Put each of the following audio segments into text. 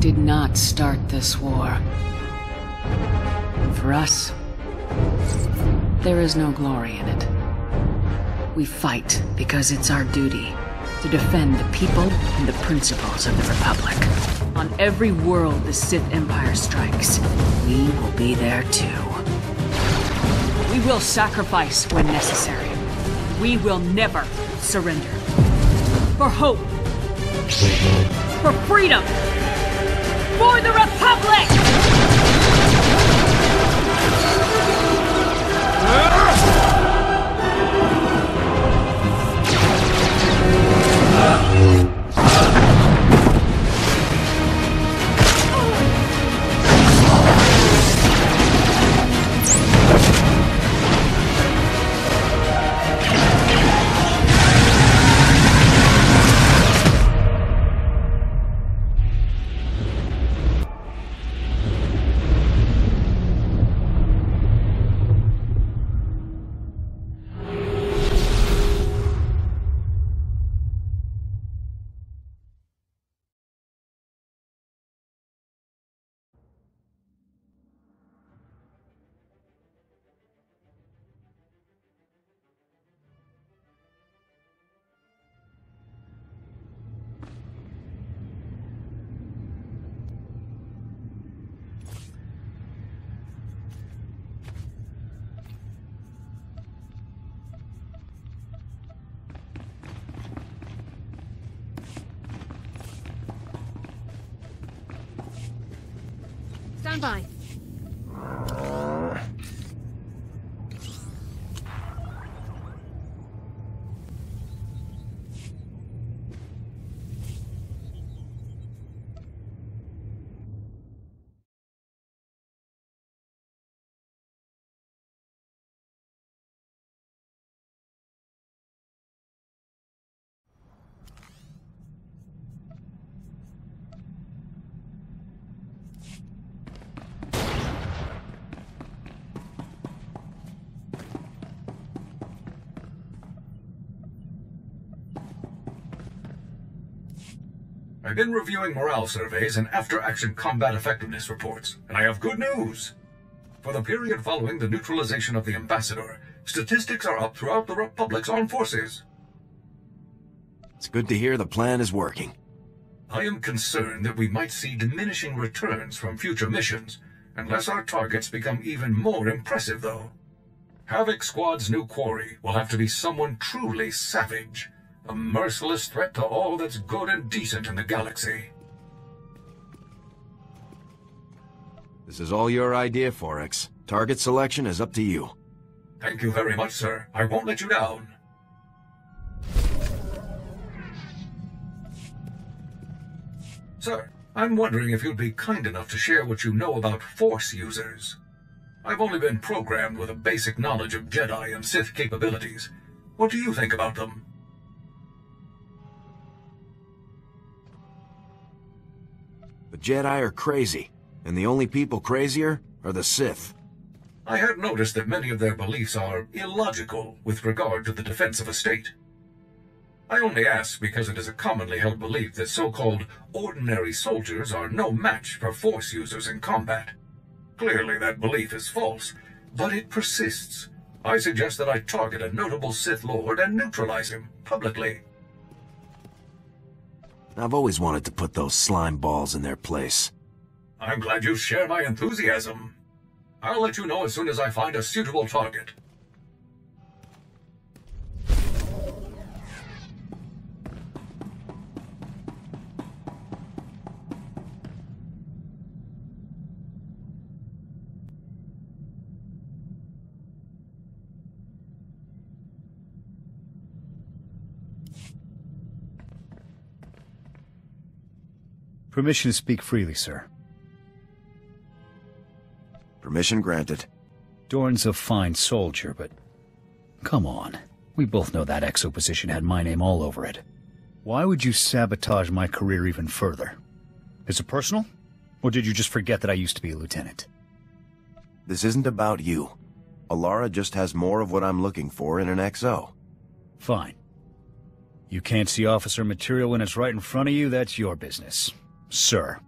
did not start this war. And for us, there is no glory in it. We fight because it's our duty to defend the people and the principles of the Republic. On every world the Sith Empire strikes, we will be there too. We will sacrifice when necessary. We will never surrender. For hope. For freedom. For the Republic! Stand by. I've been reviewing morale surveys and after-action combat effectiveness reports, and I have good news. For the period following the neutralization of the Ambassador, statistics are up throughout the Republic's armed forces. It's good to hear the plan is working. I am concerned that we might see diminishing returns from future missions, unless our targets become even more impressive, though. Havoc Squad's new quarry will have to be someone truly savage. A merciless threat to all that's good and decent in the galaxy. This is all your idea, Forex. Target selection is up to you. Thank you very much, sir. I won't let you down. Sir, I'm wondering if you'd be kind enough to share what you know about Force users. I've only been programmed with a basic knowledge of Jedi and Sith capabilities. What do you think about them? The Jedi are crazy, and the only people crazier are the Sith. I had noticed that many of their beliefs are illogical with regard to the defense of a state. I only ask because it is a commonly held belief that so-called ordinary soldiers are no match for Force users in combat. Clearly that belief is false, but it persists. I suggest that I target a notable Sith Lord and neutralize him publicly. I've always wanted to put those slime balls in their place. I'm glad you share my enthusiasm. I'll let you know as soon as I find a suitable target. Permission to speak freely, sir. Permission granted. Dorn's a fine soldier, but... Come on. We both know that exo position had my name all over it. Why would you sabotage my career even further? Is it personal? Or did you just forget that I used to be a lieutenant? This isn't about you. Alara just has more of what I'm looking for in an XO. Fine. You can't see officer material when it's right in front of you, that's your business. Sir.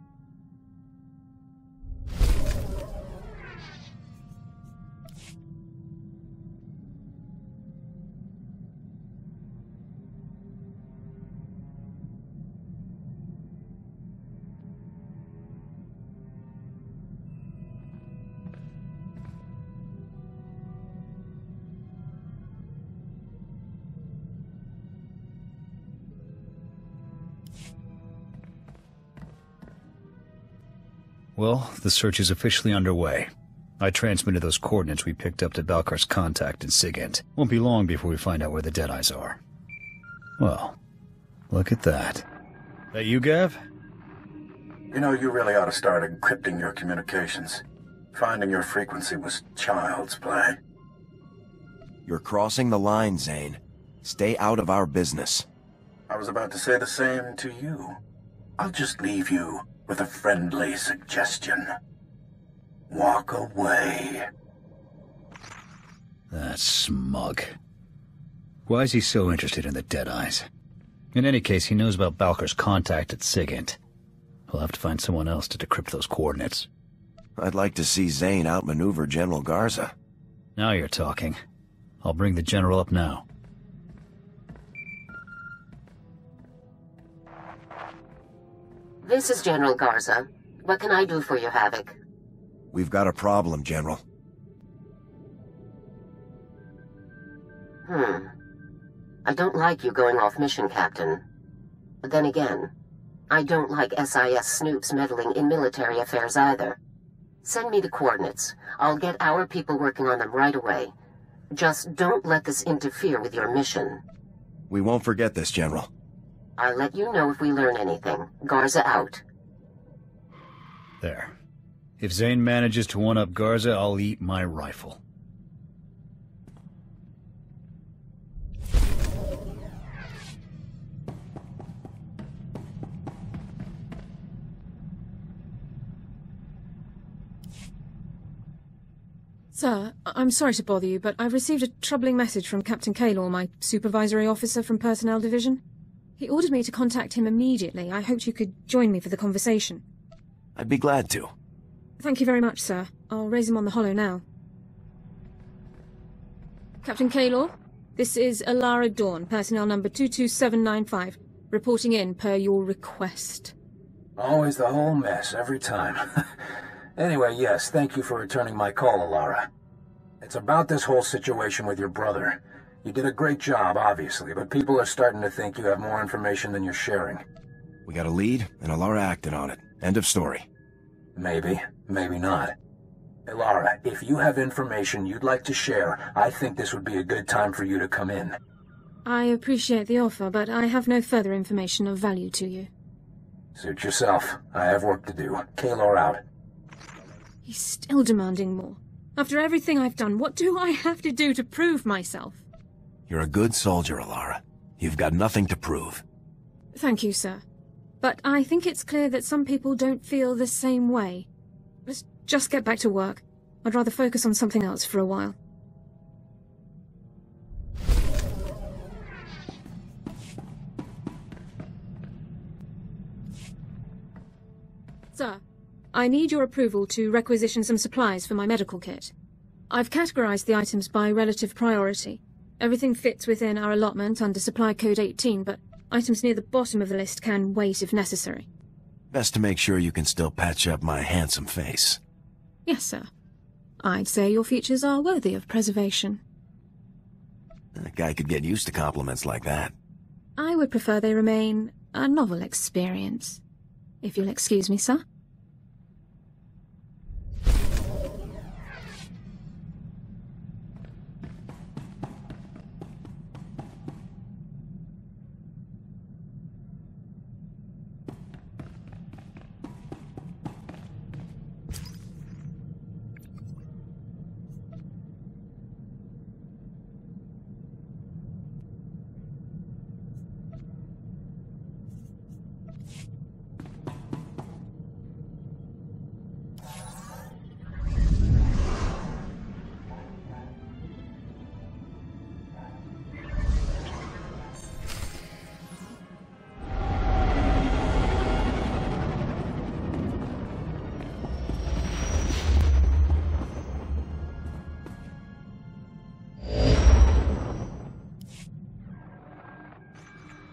Well, the search is officially underway. I transmitted those coordinates we picked up to Balkar's contact in Sigint. Won't be long before we find out where the Deadeyes are. Well, look at that. That you, Gav? You know, you really ought to start encrypting your communications. Finding your frequency was child's play. You're crossing the line, Zane. Stay out of our business. I was about to say the same to you. I'll just leave you with a friendly suggestion. Walk away. That smug. Why is he so interested in the Deadeyes? In any case, he knows about Balkar's contact at Sigint. We'll have to find someone else to decrypt those coordinates. I'd like to see Zane outmaneuver General Garza. Now you're talking. I'll bring the General up now. This is General Garza. What can I do for you, Havoc? We've got a problem, General. I don't like you going off mission, Captain. But then again, I don't like SIS snoops meddling in military affairs either. Send me the coordinates. I'll get our people working on them right away. Just don't let this interfere with your mission. We won't forget this, General. I'll let you know if we learn anything. Garza out. There. If Zane manages to one-up Garza, I'll eat my rifle. Sir, I'm sorry to bother you, but I've received a troubling message from Captain Kaylor, my supervisory officer from Personnel Division. He ordered me to contact him immediately. I hoped you could join me for the conversation. I'd be glad to. Thank you very much, sir. I'll raise him on the holo now. Captain Kaylor, this is Alara Dawn, personnel number 22795, reporting in per your request. Always the whole mess, every time. Anyway, yes, thank you for returning my call, Alara. It's about this whole situation with your brother. You did a great job, obviously, but people are starting to think you have more information than you're sharing. We got a lead, and Alara acted on it. End of story. Maybe, maybe not. Alara, if you have information you'd like to share, I think this would be a good time for you to come in. I appreciate the offer, but I have no further information of value to you. Suit yourself. I have work to do. Kaylor out. He's still demanding more. After everything I've done, what do I have to do to prove myself? You're a good soldier, Alara. You've got nothing to prove. Thank you, sir. But I think it's clear that some people don't feel the same way. Let's just get back to work. I'd rather focus on something else for a while. Sir, I need your approval to requisition some supplies for my medical kit. I've categorized the items by relative priority. Everything fits within our allotment under Supply Code 18, but items near the bottom of the list can wait if necessary. Best to make sure you can still patch up my handsome face. Yes, sir. I'd say your features are worthy of preservation. A guy could get used to compliments like that. I would prefer they remain a novel experience. If you'll excuse me, sir.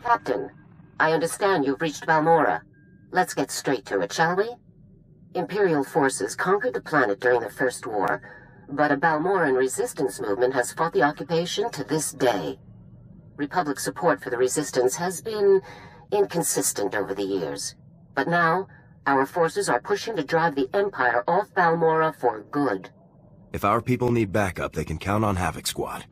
Captain, I understand you've reached Balmorra. Let's get straight to it, shall we? Imperial forces conquered the planet during the First War, but a Balmorran resistance movement has fought the occupation to this day. Republic support for the resistance has been inconsistent over the years, but now Our forces are pushing to drive the Empire off Balmorra for good. If our people need backup, they can count on Havoc Squad.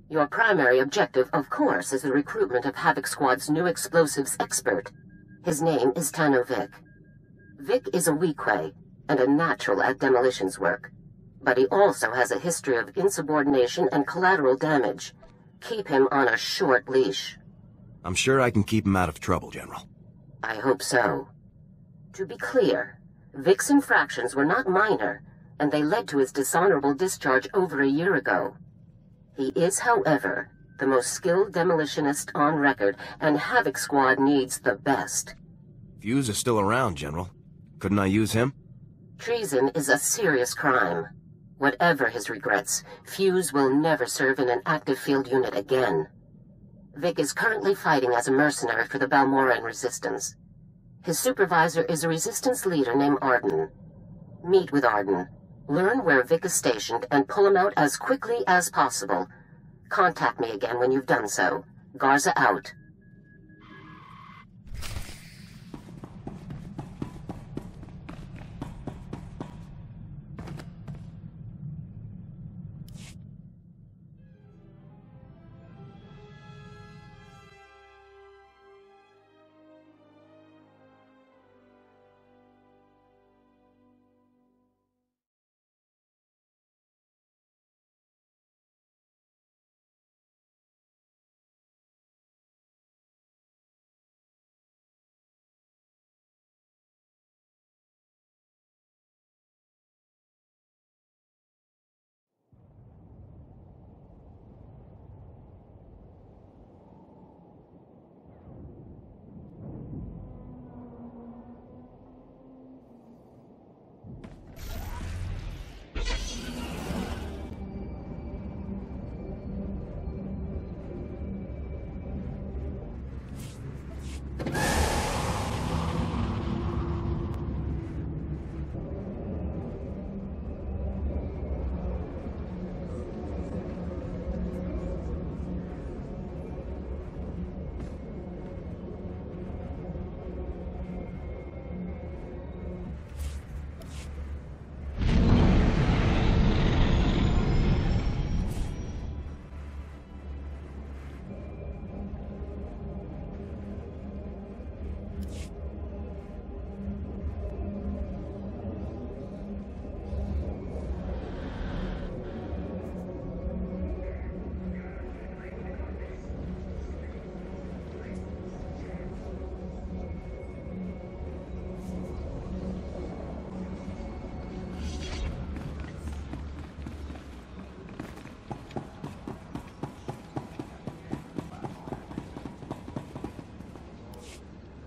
Your primary objective, of course, is the recruitment of Havoc Squad's new explosives expert. His name is Tano Vic. Vic is a Weequay, and a natural at demolitions work. But he also has a history of insubordination and collateral damage. Keep him on a short leash. I'm sure I can keep him out of trouble, General. I hope so. To be clear, Vic's infractions were not minor, and they led to his dishonorable discharge over a year ago. He is, however, the most skilled demolitionist on record, and Havoc Squad needs the best. Fuse is still around, General. Couldn't I use him? Treason is a serious crime. Whatever his regrets, Fuse will never serve in an active field unit again. Vic is currently fighting as a mercenary for the Balmorran Resistance. His supervisor is a resistance leader named Arden. Meet with Arden. Learn where Vic is stationed and pull him out as quickly as possible. Contact me again when you've done so. Garza out.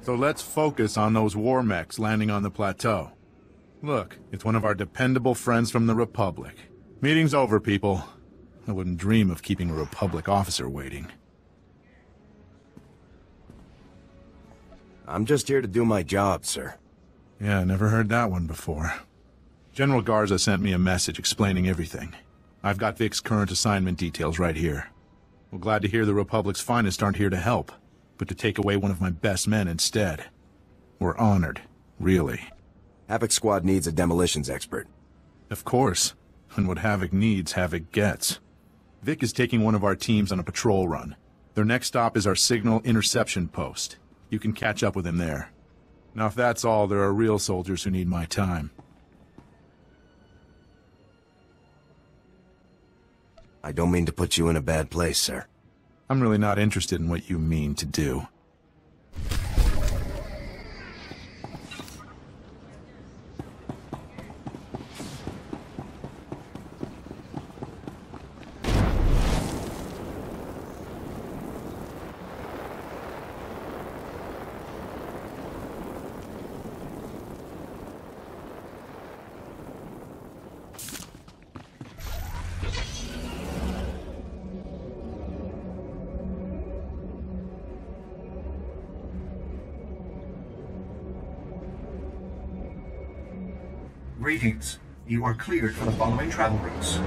So let's focus on those war mechs landing on the plateau. Look, it's one of our dependable friends from the Republic. Meeting's over, people. I wouldn't dream of keeping a Republic officer waiting. I'm just here to do my job, sir. Yeah, never heard that one before. General Garza sent me a message explaining everything. I've got Vic's current assignment details right here. Well, glad to hear the Republic's finest aren't here to help, but to take away one of my best men instead. We're honored, really. Havoc Squad needs a demolitions expert. Of course. And what Havoc needs, Havoc gets. Vic is taking one of our teams on a patrol run. Their next stop is our signal interception post. You can catch up with him there. Now if that's all, there are real soldiers who need my time. I don't mean to put you in a bad place, sir. I'm really not interested in what you mean to do. Greetings. You are cleared for the following travel routes.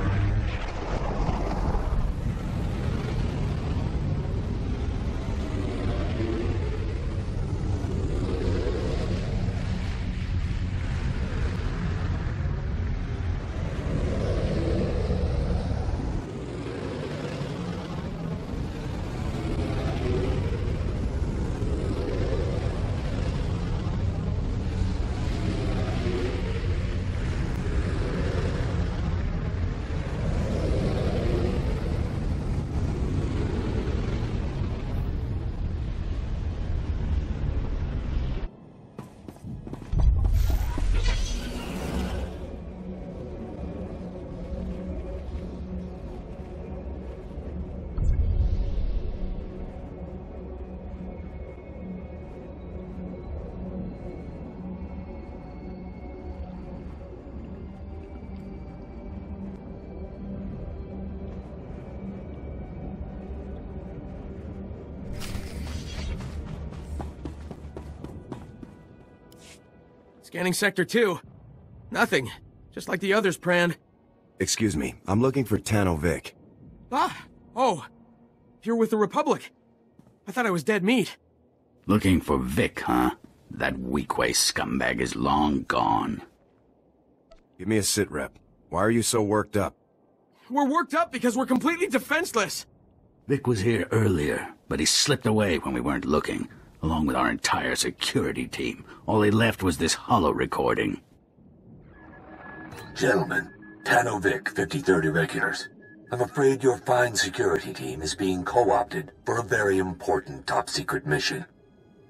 Scanning Sector 2. Nothing. Just like the others, Pran. Excuse me, I'm looking for Tano Vic. Ah! Oh! You're with the Republic. I thought I was dead meat. Looking for Vic, huh? That weak-waist scumbag is long gone. Give me a sit rep. Why are you so worked up? We're worked up because we're completely defenseless. Vic was here earlier, but he slipped away when we weren't looking, along with our entire security team. All they left was this holo recording. Gentlemen, Tano Vic, 53rd Irregulars. I'm afraid your fine security team is being co-opted for a very important top-secret mission.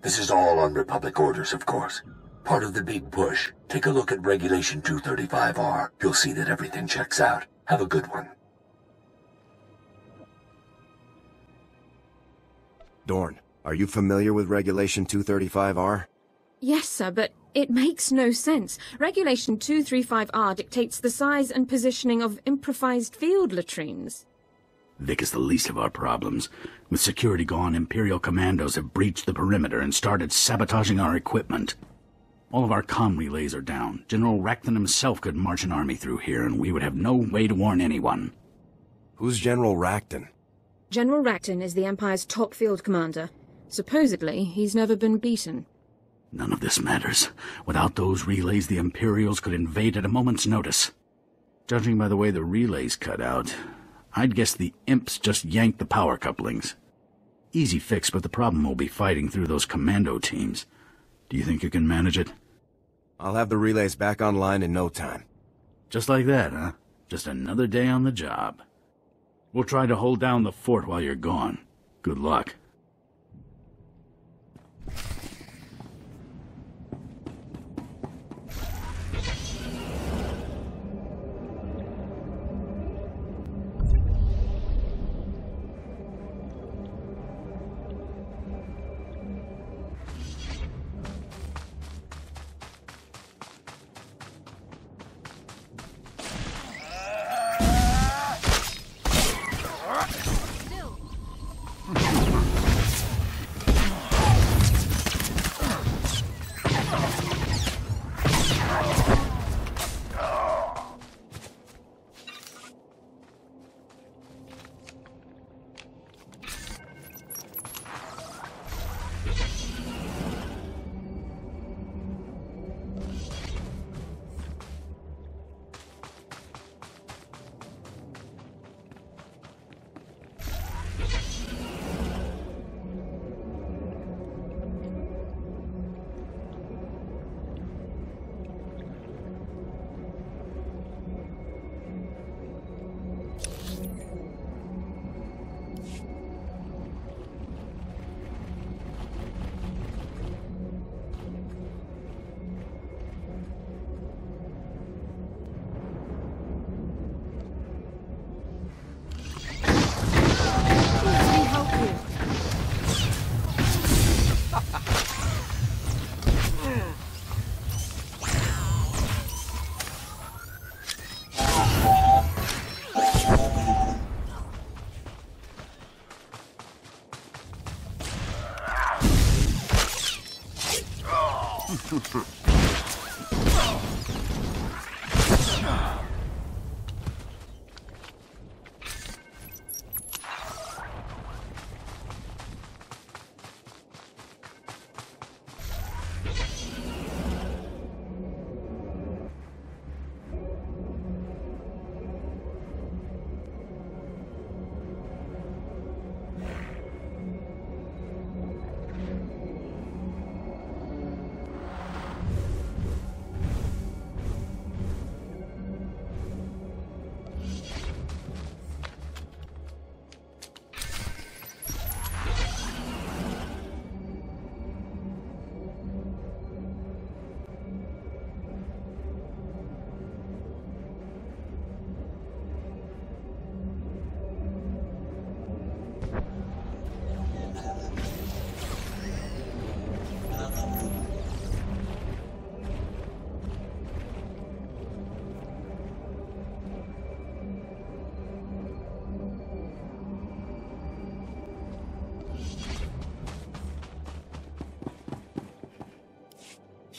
This is all on Republic orders, of course. Part of the big push. Take a look at Regulation 235R. You'll see that everything checks out. Have a good one. Dorn, are you familiar with Regulation 235R? Yes, sir, but it makes no sense. Regulation 235R dictates the size and positioning of improvised field latrines. Vic is the least of our problems. With security gone, Imperial commandos have breached the perimeter and started sabotaging our equipment. All of our comm relays are down. General Racton himself could march an army through here, and we would have no way to warn anyone. Who's General Racton? General Racton is the Empire's top field commander. Supposedly, he's never been beaten. None of this matters. Without those relays, the Imperials could invade at a moment's notice. Judging by the way the relays cut out, I'd guess the imps just yanked the power couplings. Easy fix, but the problem will be fighting through those commando teams. Do you think you can manage it? I'll have the relays back online in no time. Just like that, huh? Just another day on the job. We'll try to hold down the fort while you're gone. Good luck.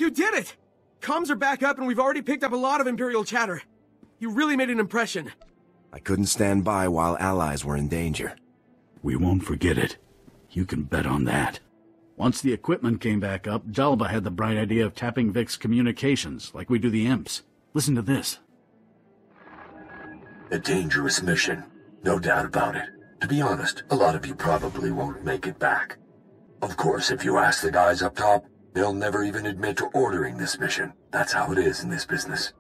You did it! Comms are back up and we've already picked up a lot of Imperial chatter. You really made an impression. I couldn't stand by while allies were in danger. We won't forget it. You can bet on that. Once the equipment came back up, Jalba had the bright idea of tapping Vic's communications, like we do the imps. Listen to this. A dangerous mission. No doubt about it. To be honest, a lot of you probably won't make it back. Of course, if you ask the guys up top, they'll never even admit to ordering this mission. That's how it is in this business.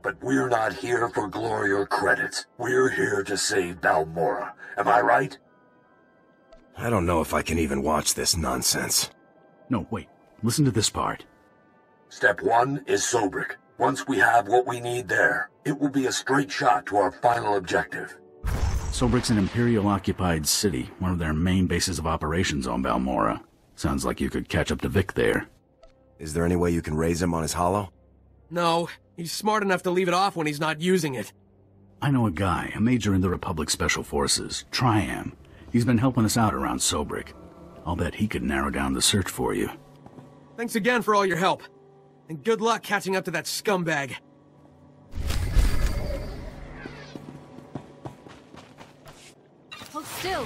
But we're not here for glory or credits. We're here to save Balmorra. Am I right? I don't know if I can even watch this nonsense. No, wait. Listen to this part. Step 1 is Sobrik. Once we have what we need there, it will be a straight shot to our final objective. Sobrik's an Imperial-occupied city, one of their main bases of operations on Balmorra. Sounds like you could catch up to Vic there. Is there any way you can raise him on his holo? No, he's smart enough to leave it off when he's not using it. I know a guy, a major in the Republic Special Forces, Triam. He's been helping us out around Sobrik. I'll bet he could narrow down the search for you. Thanks again for all your help. And good luck catching up to that scumbag. Hold still.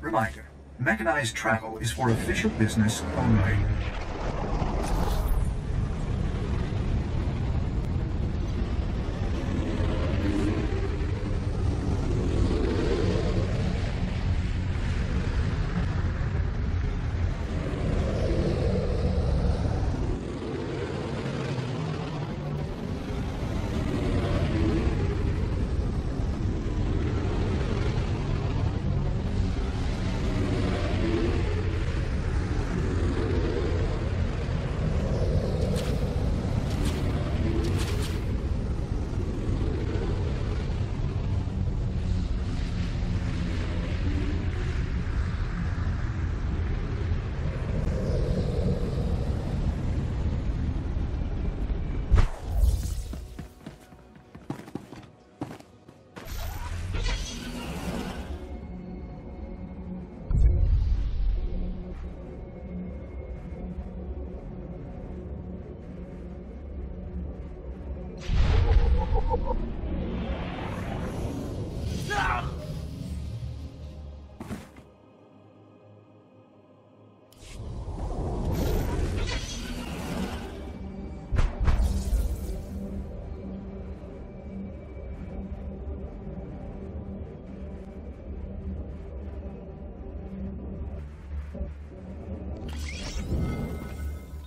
Reminder, mechanized travel is for official business only.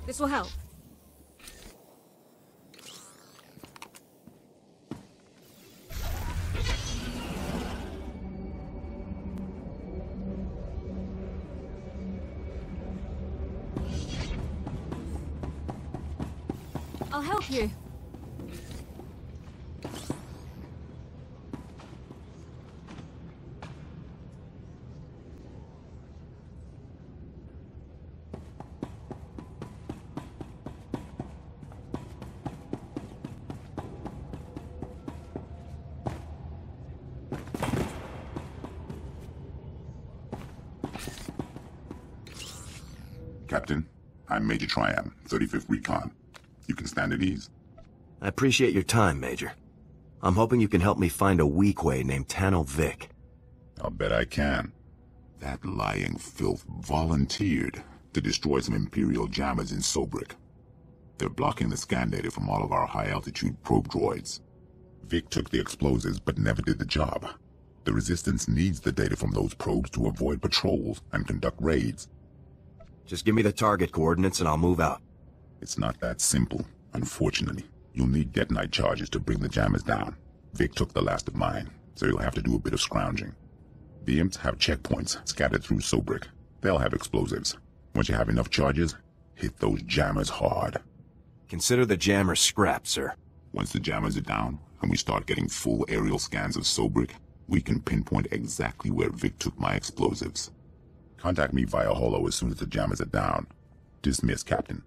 This will help. I'll help you. Captain, I'm Major Triam, 35th Recon. You can stand at ease. I appreciate your time, Major. I'm hoping you can help me find a weakway named Tano Vic. I'll bet I can. That lying filth volunteered. to destroy some Imperial jammers in Sobrik. They're blocking the scan data from all of our high-altitude probe droids. Vic took the explosives but never did the job. The Resistance needs the data from those probes to avoid patrols and conduct raids. Just give me the target coordinates and I'll move out. It's not that simple, unfortunately. You'll need detonite charges to bring the jammers down. Vic took the last of mine, so you'll have to do a bit of scrounging. The imps have checkpoints scattered through Sobrik. They'll have explosives. Once you have enough charges, hit those jammers hard. Consider the jammers scrapped, sir. Once the jammers are down, and we start getting full aerial scans of Sobrik, we can pinpoint exactly where Vic took my explosives. Contact me via holo as soon as the jammers are down. Dismiss, Captain.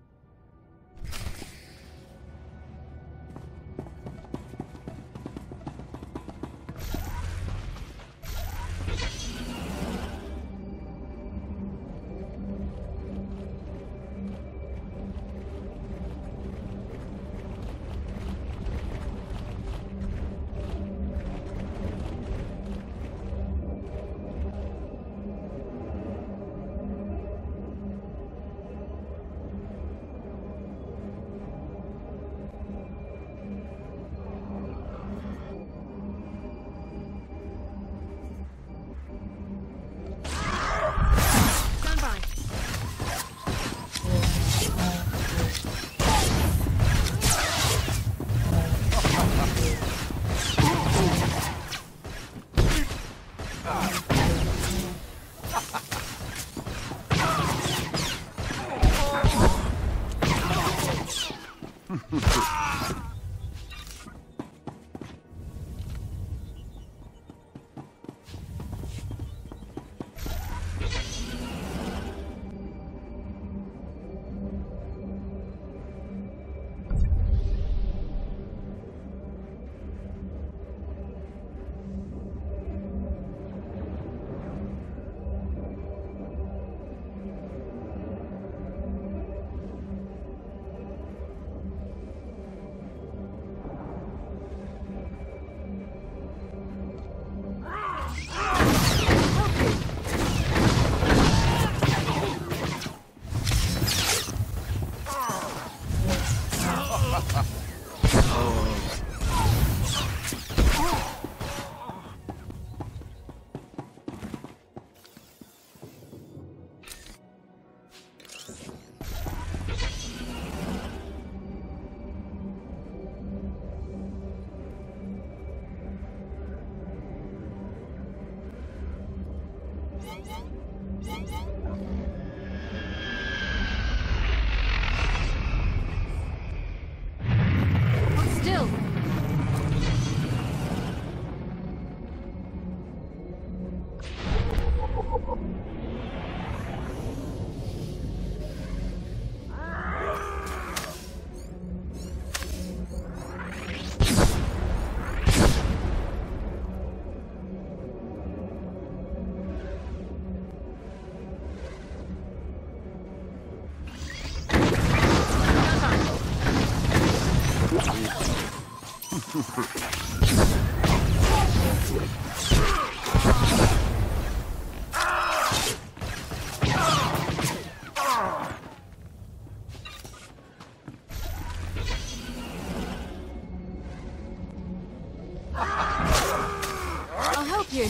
I'll help you.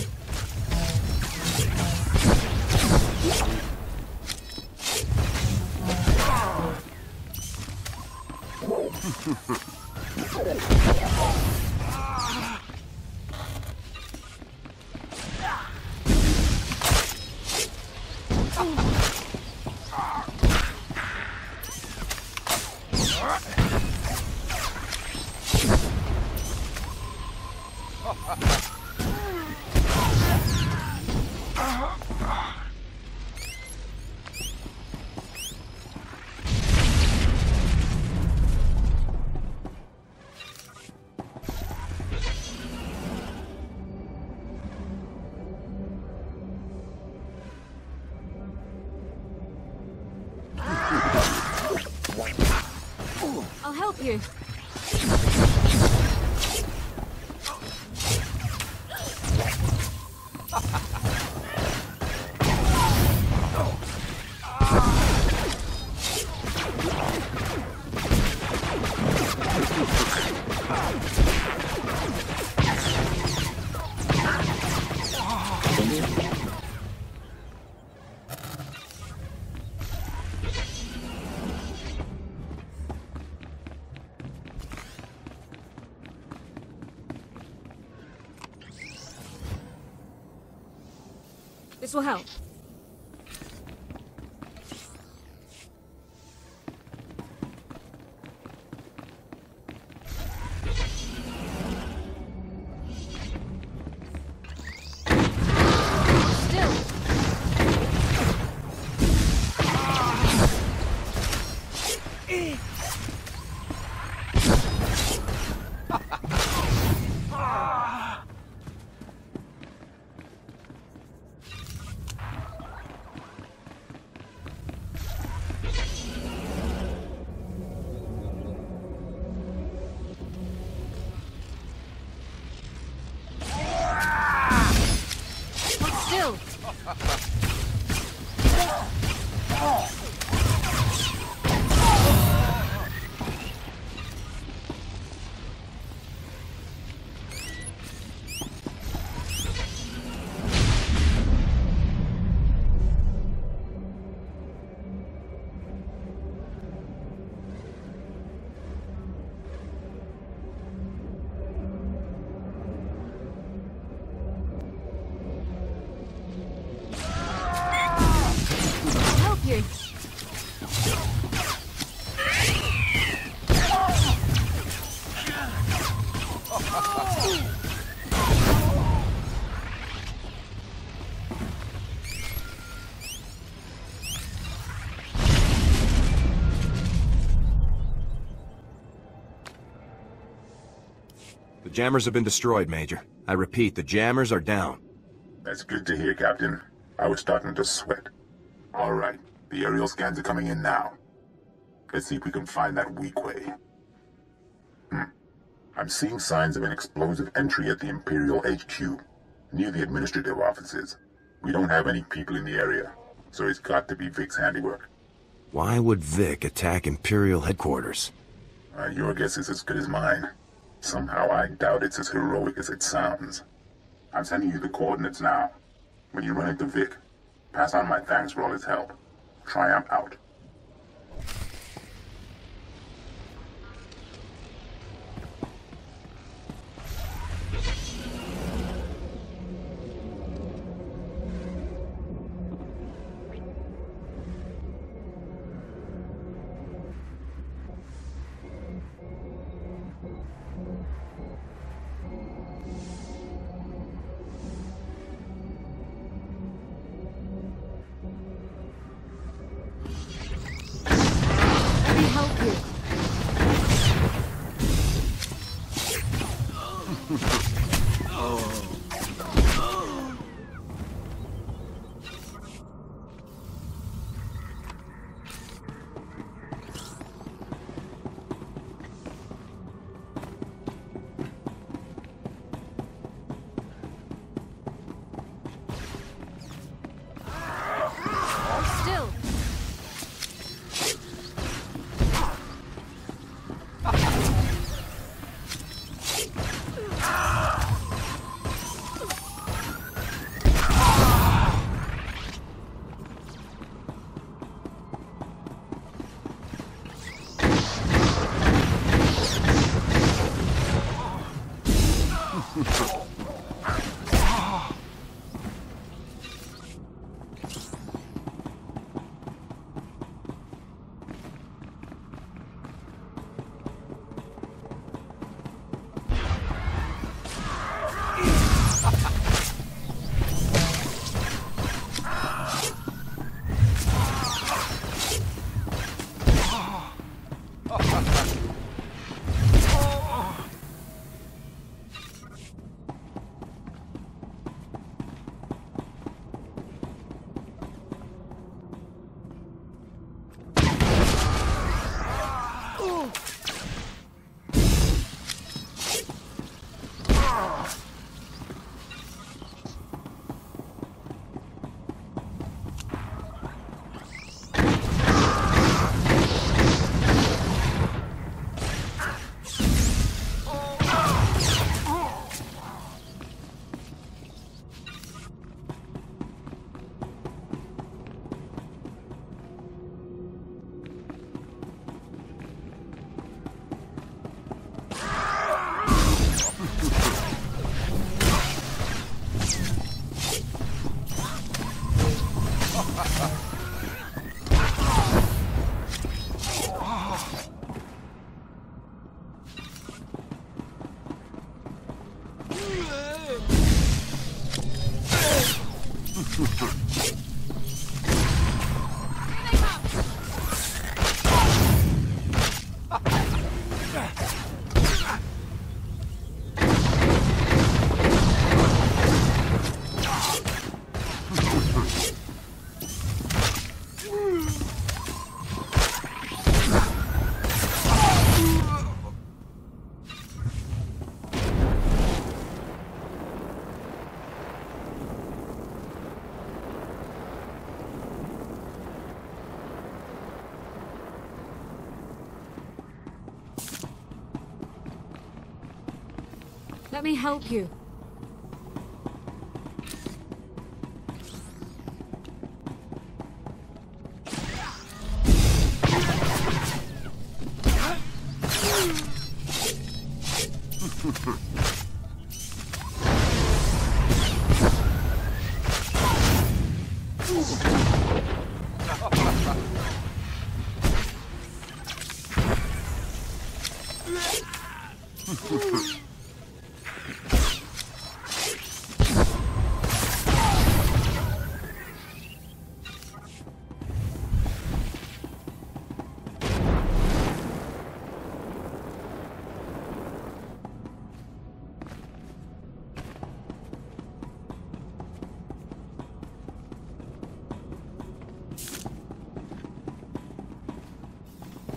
I'll help you. This will help. The jammers have been destroyed, Major. I repeat, the jammers are down. That's good to hear, Captain. I was starting to sweat. All right, the aerial scans are coming in now. Let's see if we can find that weak way. I'm seeing signs of an explosive entry at the Imperial HQ, near the administrative offices. We don't have any people in the area, so it's got to be Vic's handiwork. Why would Vic attack Imperial headquarters? Your guess is as good as mine. Somehow I doubt it's as heroic as it sounds. I'm sending you the coordinates now. When you run into Vic, pass on my thanks for all his help. Triumph out. Let me help you.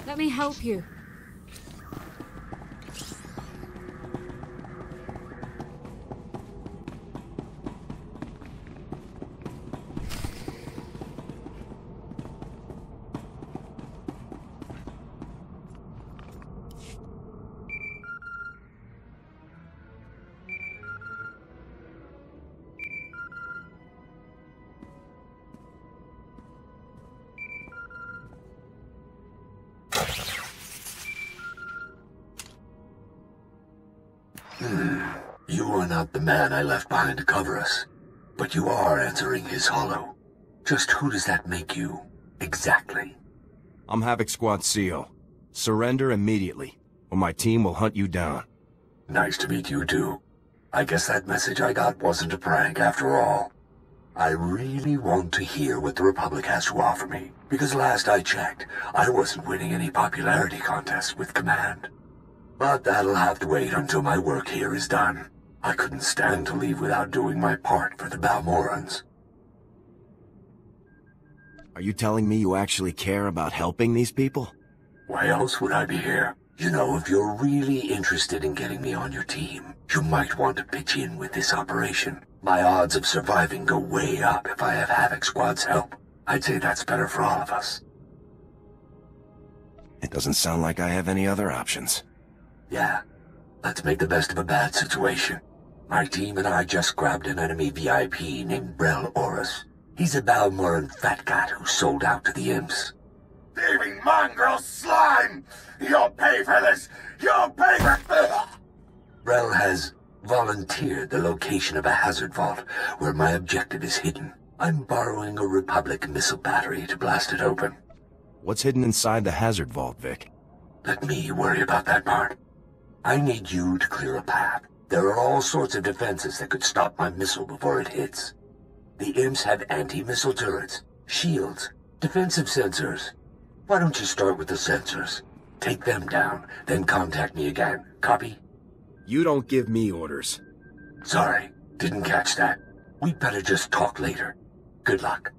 Let me help you. You are not the man I left behind to cover us, but you are answering his hollow. Just who does that make you, exactly? I'm Havoc Squad CO. Surrender immediately, or my team will hunt you down. Nice to meet you too. I guess that message I got wasn't a prank after all. I really want to hear what the Republic has to offer me, because last I checked, I wasn't winning any popularity contests with Command. But that'll have to wait until my work here is done. I couldn't stand to leave without doing my part for the Balmorrans. Are you telling me you actually care about helping these people? Why else would I be here? You know, if you're really interested in getting me on your team, you might want to pitch in with this operation. My odds of surviving go way up if I have Havoc Squad's help. I'd say that's better for all of us. It doesn't sound like I have any other options. Yeah, let's make the best of a bad situation. My team and I just grabbed an enemy VIP named Brel Oris. He's a Balmorran fat cat who sold out to the imps. Thieving mongrel slime! You'll pay for this! You'll pay for... Brel has volunteered the location of a hazard vault where my objective is hidden. I'm borrowing a Republic missile battery to blast it open. What's hidden inside the hazard vault, Vic? Let me worry about that part. I need you to clear a path. There are all sorts of defenses that could stop my missile before it hits. The imps have anti-missile turrets, shields, defensive sensors. Why don't you start with the sensors? Take them down, then contact me again. Copy? You don't give me orders. Sorry, didn't catch that. We'd better just talk later. Good luck.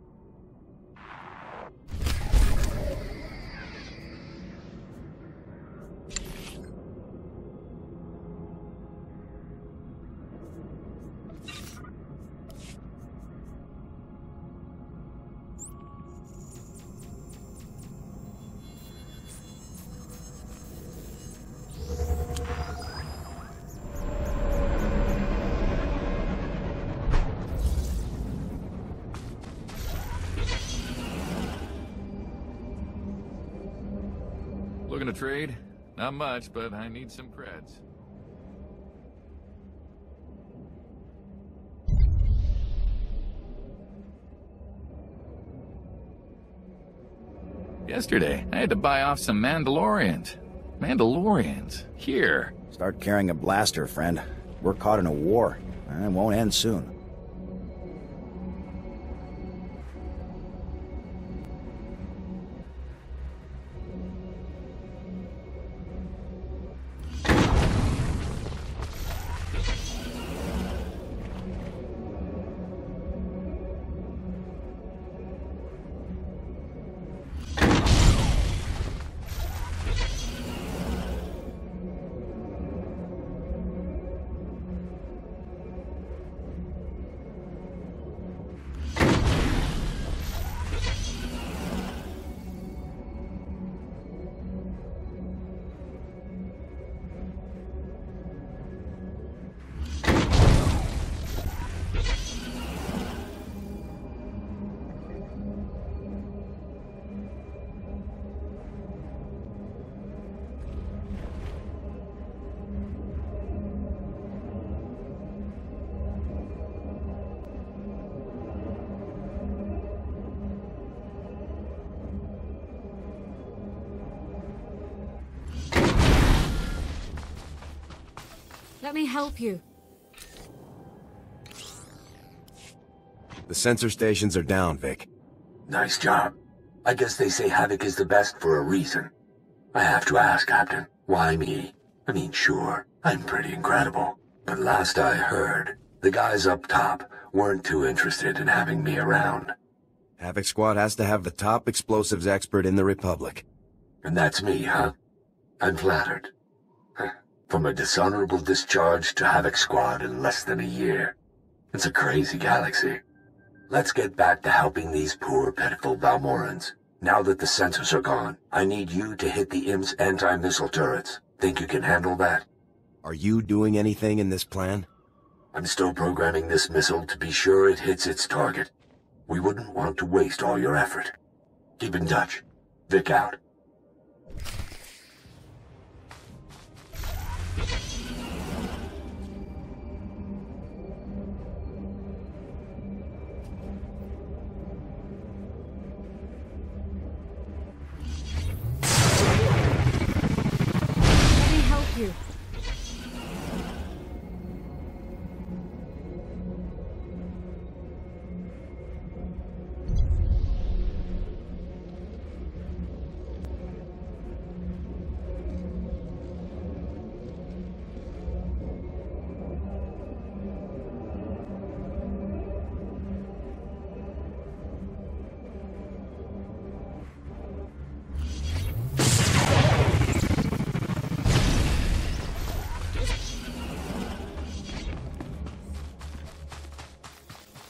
Looking to trade? Not much, but I need some creds. Yesterday, I had to buy off some Mandalorians. Mandalorians? Here. Start carrying a blaster, friend. We're caught in a war, and it won't end soon. Let me help you. The sensor stations are down, Vic. Nice job. I guess they say Havoc is the best for a reason. I have to ask, Captain, why me? I mean, sure, I'm pretty incredible. But last I heard, the guys up top weren't too interested in having me around. Havoc Squad has to have the top explosives expert in the Republic. And that's me, huh? I'm flattered. From a dishonorable discharge to Havoc Squad in less than a year. It's a crazy galaxy. Let's get back to helping these poor, pitiful Balmorrans. Now that the sensors are gone, I need you to hit the Imp's anti-missile turrets. Think you can handle that? Are you doing anything in this plan? I'm still programming this missile to be sure it hits its target. We wouldn't want to waste all your effort. Keep in touch. Vic out. Let me help you.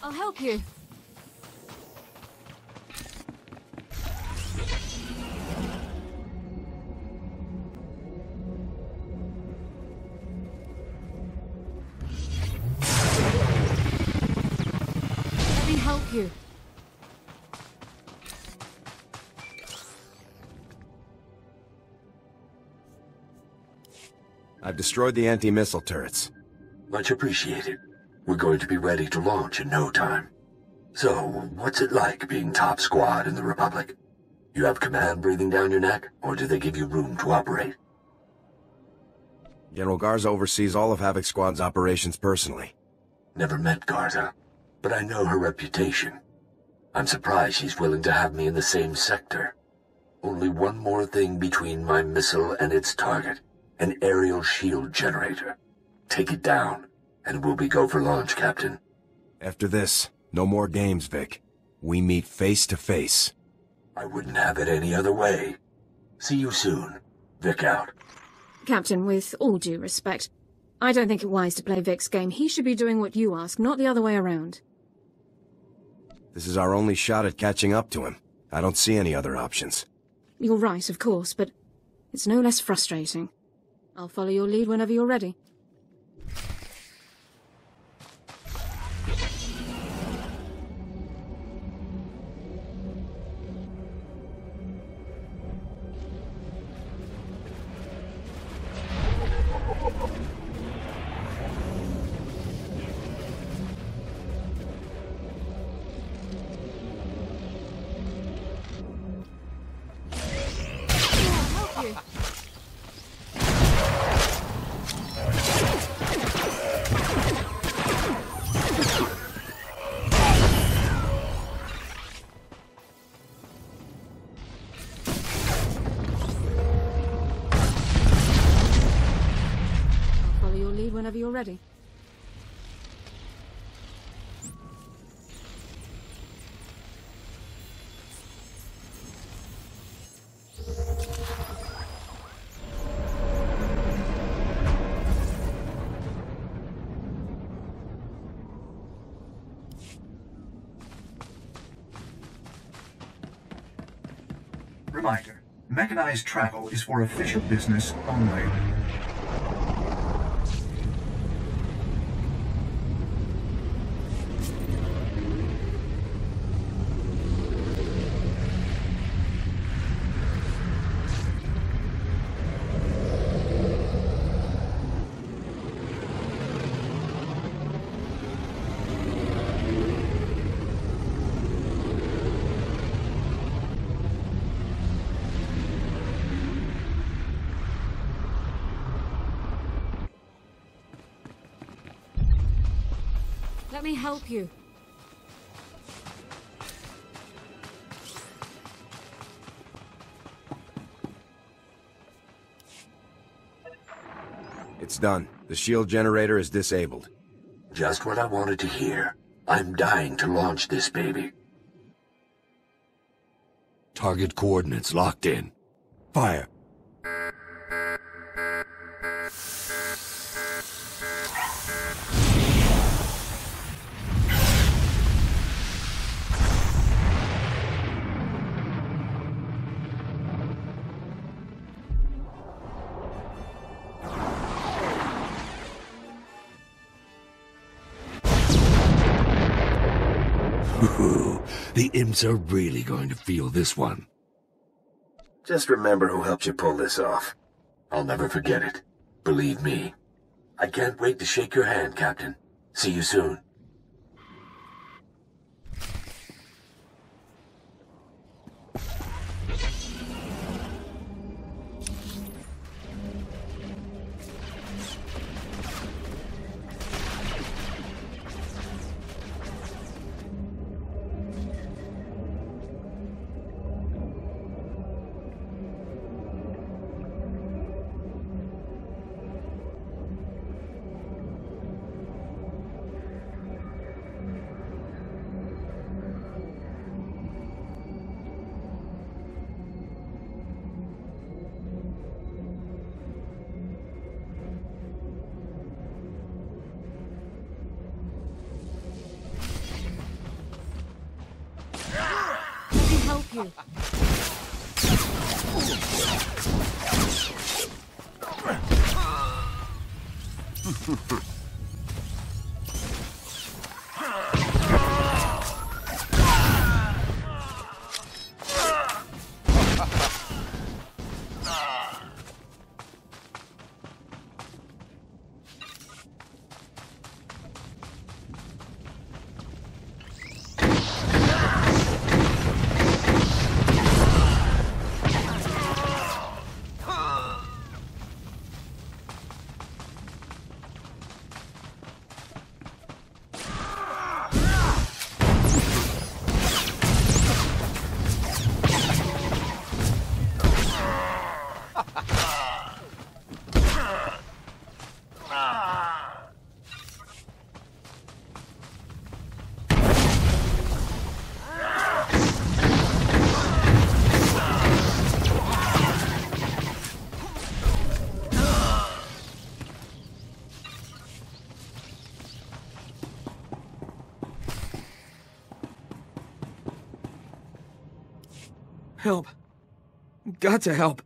I'll help you. Let me help you. I've destroyed the anti-missile turrets. Much appreciated. We're going to be ready to launch in no time. So, what's it like being top squad in the Republic? You have command breathing down your neck, or do they give you room to operate? General Garza oversees all of Havoc Squad's operations personally. Never met Garza, but I know her reputation. I'm surprised she's willing to have me in the same sector. Only one more thing between my missile and its target. An aerial shield generator. Take it down, and we'll be go for launch, Captain. After this, no more games, Vic. We meet face to face. I wouldn't have it any other way. See you soon. Vic out. Captain, with all due respect, I don't think it wise to play Vic's game. He should be doing what you ask, not the other way around. This is our only shot at catching up to him. I don't see any other options. You're right, of course, but it's no less frustrating. I'll follow your lead whenever you're ready. Whenever you're ready. Reminder, mechanized travel is for official business only. Let me help you. It's done. The shield generator is disabled. Just what I wanted to hear. I'm dying to launch this baby. Target coordinates locked in. Fire. Ooh, the imps are really going to feel this one. Just remember who helped you pull this off. I'll never forget it. Believe me. I can't wait to shake your hand, Captain. See you soon. Help you. Help. Got to help.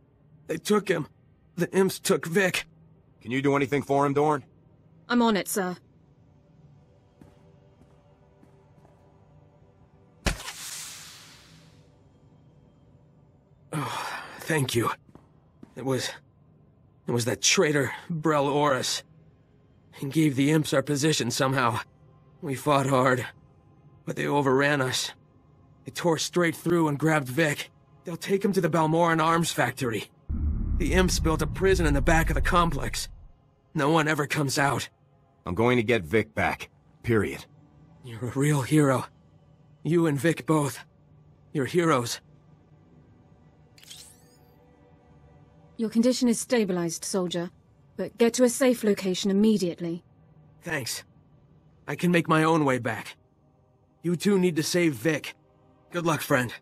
They took him. The imps took Vic. Can you do anything for him, Dorn? I'm on it, sir. Oh, thank you. It was that traitor, Brel Oris. He gave the imps our position somehow. We fought hard, but they overran us. They tore straight through and grabbed Vic. They'll take him to the Balmorra arms factory. The imps built a prison in the back of the complex. No one ever comes out. I'm going to get Vic back. Period. You're a real hero. You and Vic both. You're heroes. Your condition is stabilized, soldier. But get to a safe location immediately. Thanks. I can make my own way back. You two need to save Vic. Good luck, friend.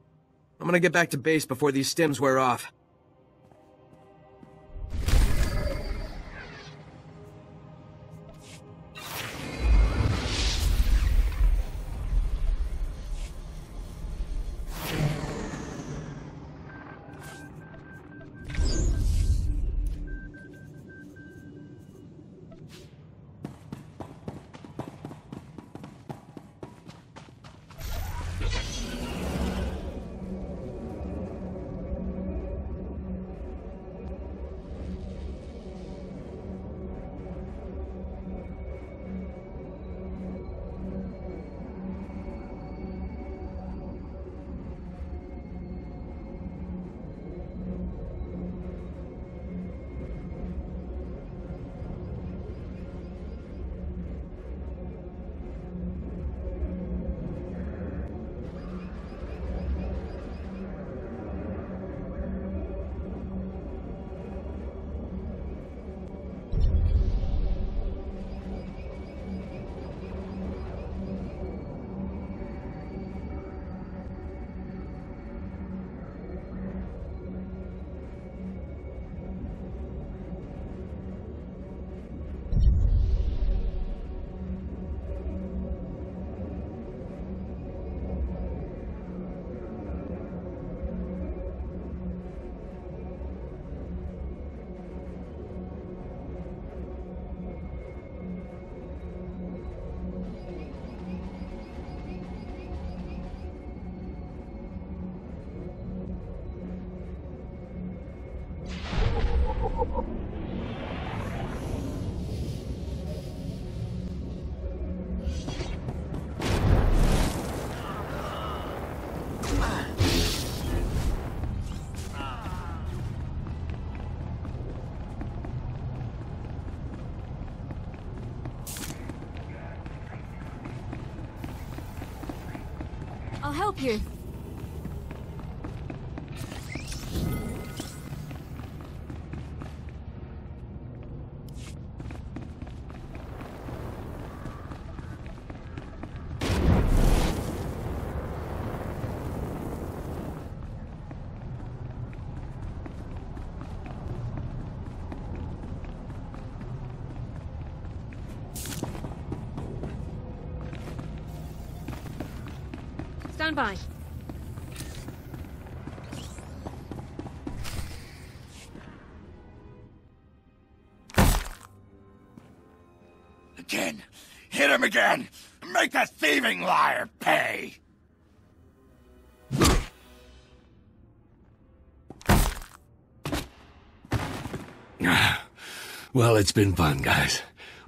I'm gonna get back to base before these stims wear off. help you. Stand by. Again. Hit him again. Make the thieving liar pay. Well, it's been fun, guys.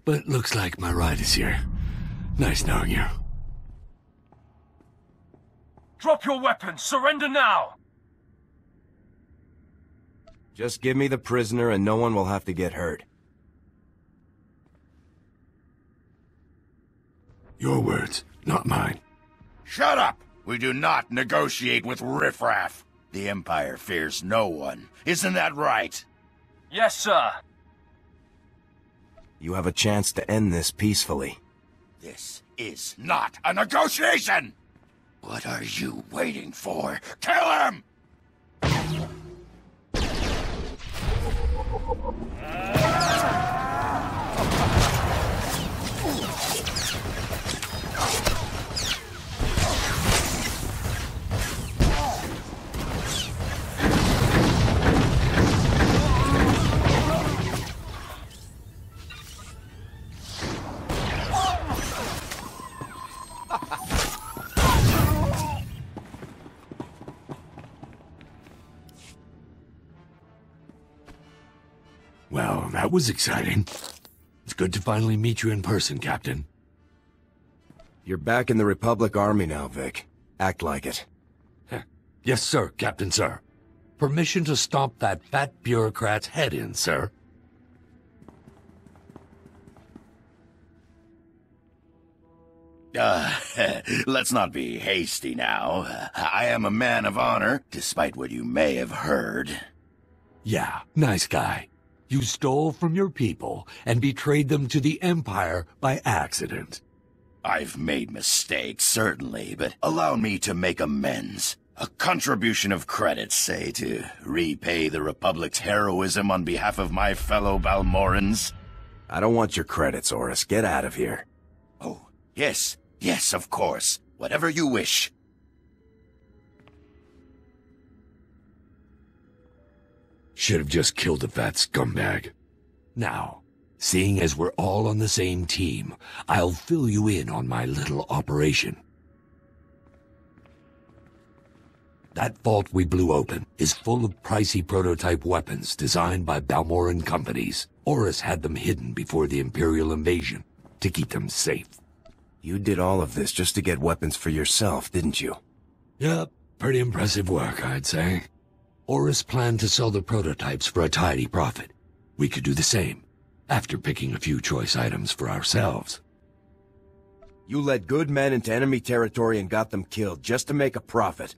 But looks like my ride is here. Nice knowing you. Drop your weapons! Surrender now! Just give me the prisoner and no one will have to get hurt. Your words, not mine. Shut up! We do not negotiate with riffraff. The Empire fears no one. Isn't that right? Yes, sir. You have a chance to end this peacefully. This is not a negotiation! What are you waiting for? Kill him! Well, that was exciting. It's good to finally meet you in person, Captain. You're back in the Republic Army now, Vic. Act like it. Yes, sir, Captain, sir. Permission to stomp that fat bureaucrat's head in, sir. Let's not be hasty now. I am a man of honor, despite what you may have heard. Yeah, nice guy. You stole from your people and betrayed them to the Empire by accident. I've made mistakes, certainly, but allow me to make amends. A contribution of credits, say, to repay the Republic's heroism on behalf of my fellow Balmorrans. I don't want your credits, Oris. Get out of here. Oh, yes. Yes, of course. Whatever you wish. Should have just killed the fat scumbag. Now, seeing as we're all on the same team, I'll fill you in on my little operation. That vault we blew open is full of pricey prototype weapons designed by Balmorran companies. Oris had them hidden before the Imperial invasion to keep them safe. You did all of this just to get weapons for yourself, didn't you? Yep, pretty impressive work, I'd say. Oris planned to sell the prototypes for a tidy profit. We could do the same, after picking a few choice items for ourselves. You led good men into enemy territory and got them killed just to make a profit.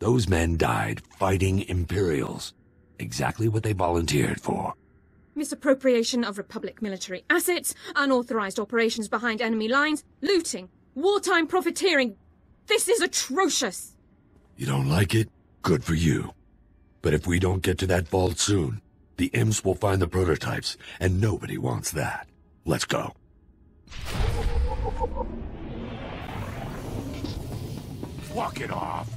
Those men died fighting Imperials. Exactly what they volunteered for. Misappropriation of Republic military assets, unauthorized operations behind enemy lines, looting, wartime profiteering. This is atrocious! You don't like it? Good for you. But if we don't get to that vault soon, the imps will find the prototypes, and nobody wants that. Let's go. Walk it off!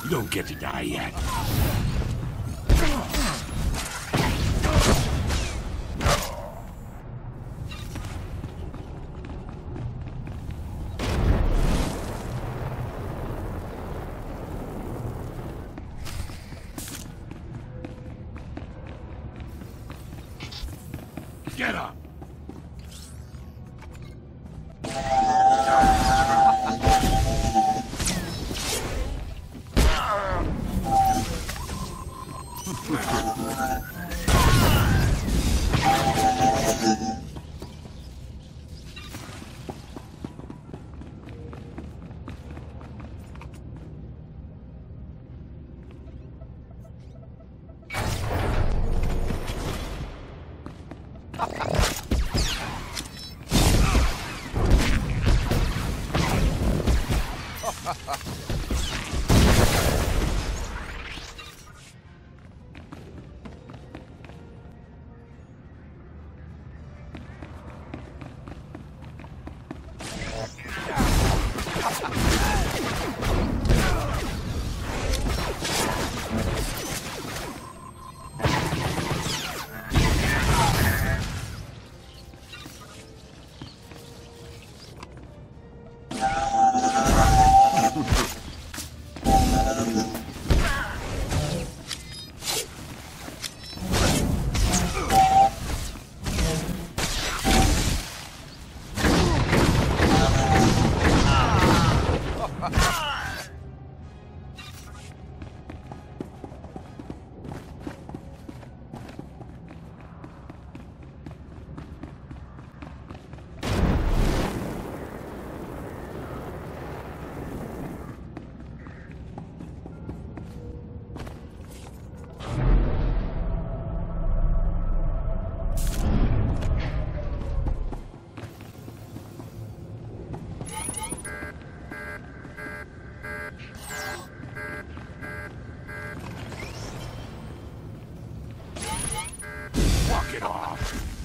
You don't get to die yet. Get up! Walk it off.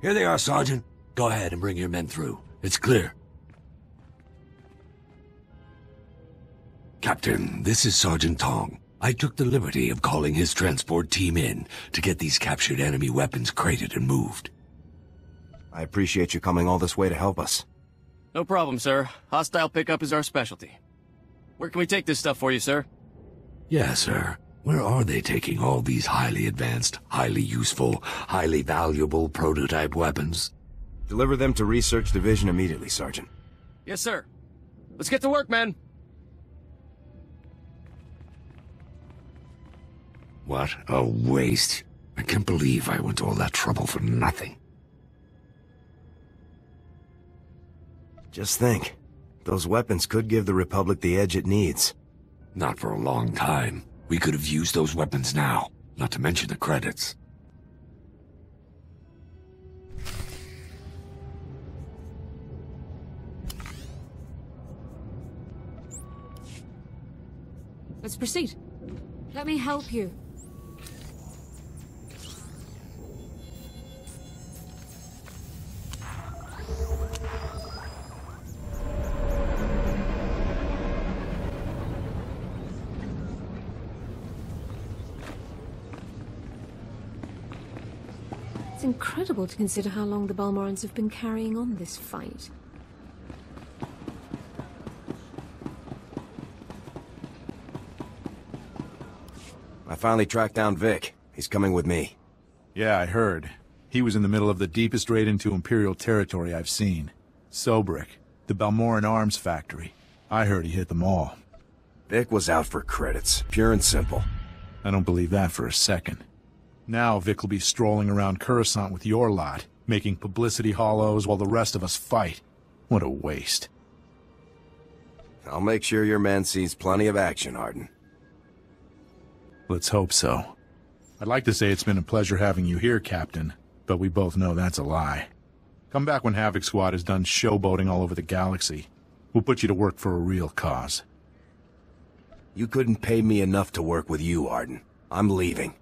Here they are, Sergeant. Go ahead and bring your men through. It's clear. Captain, this is Sergeant Tong. I took the liberty of calling his transport team in to get these captured enemy weapons crated and moved. I appreciate you coming all this way to help us. No problem, sir. Hostile pickup is our specialty. Where can we take this stuff for you, sir? Yeah, sir. Where are they taking all these highly advanced, highly useful, highly valuable prototype weapons? Deliver them to Research Division immediately, Sergeant. Yes, sir. Let's get to work, men. What a waste. I can't believe I went to all that trouble for nothing. Just think. Those weapons could give the Republic the edge it needs. Not for a long time. We could have used those weapons now, not to mention the credits. Let's proceed. Let me help you. It's incredible to consider how long the Balmorrans have been carrying on this fight. I finally tracked down Vic. He's coming with me. Yeah, I heard. He was in the middle of the deepest raid into Imperial territory I've seen. Sobrik, the Balmorran arms factory. I heard he hit them all. Vic was out for credits, pure and simple. I don't believe that for a second. Now Vic will be strolling around Coruscant with your lot, making publicity hollows while the rest of us fight. What a waste. I'll make sure your man sees plenty of action, Arden. Let's hope so. I'd like to say it's been a pleasure having you here, Captain, but we both know that's a lie. Come back when Havoc Squad is done showboating all over the galaxy. We'll put you to work for a real cause. You couldn't pay me enough to work with you, Arden. I'm leaving.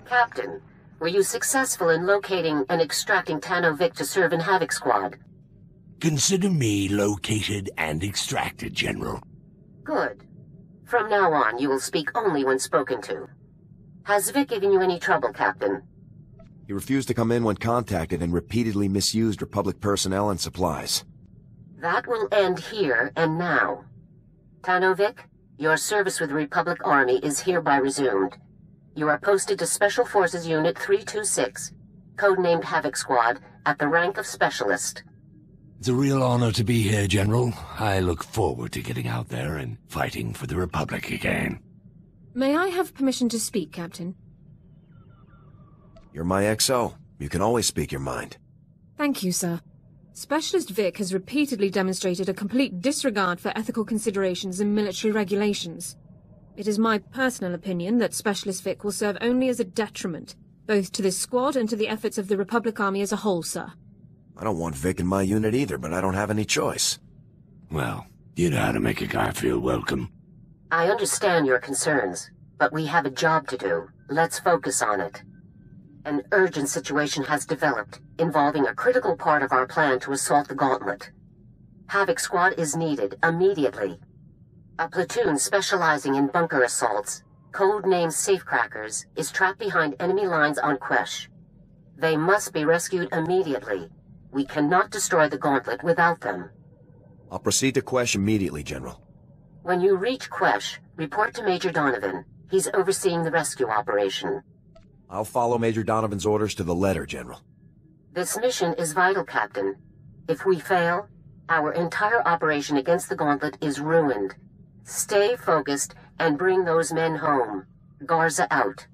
Captain, were you successful in locating and extracting Tano Vic to serve in Havoc Squad? Consider me located and extracted, General. Good. From now on, you will speak only when spoken to. Has Vic given you any trouble, Captain? He refused to come in when contacted and repeatedly misused Republic personnel and supplies. That will end here and now. Tano Vic, your service with the Republic Army is hereby resumed. You are posted to Special Forces Unit 326, codenamed Havoc Squad, at the rank of Specialist. It's a real honor to be here, General. I look forward to getting out there and fighting for the Republic again. May I have permission to speak, Captain? You're my XO. You can always speak your mind. Thank you, sir. Specialist Vic has repeatedly demonstrated a complete disregard for ethical considerations and military regulations. It is my personal opinion that Specialist Vic will serve only as a detriment, both to this squad and to the efforts of the Republic Army as a whole, sir. I don't want Vic in my unit either, but I don't have any choice. Well, you know how to make a guy feel welcome. I understand your concerns, but we have a job to do. Let's focus on it. An urgent situation has developed, involving a critical part of our plan to assault the Gauntlet. Havoc Squad is needed immediately. A platoon specializing in bunker assaults, codenamed Safecrackers, is trapped behind enemy lines on Quesh. They must be rescued immediately. We cannot destroy the Gauntlet without them. I'll proceed to Quesh immediately, General. When you reach Quesh, report to Major Donovan. He's overseeing the rescue operation. I'll follow Major Donovan's orders to the letter, General. This mission is vital, Captain. If we fail, our entire operation against the Gauntlet is ruined. Stay focused and bring those men home. Garza out.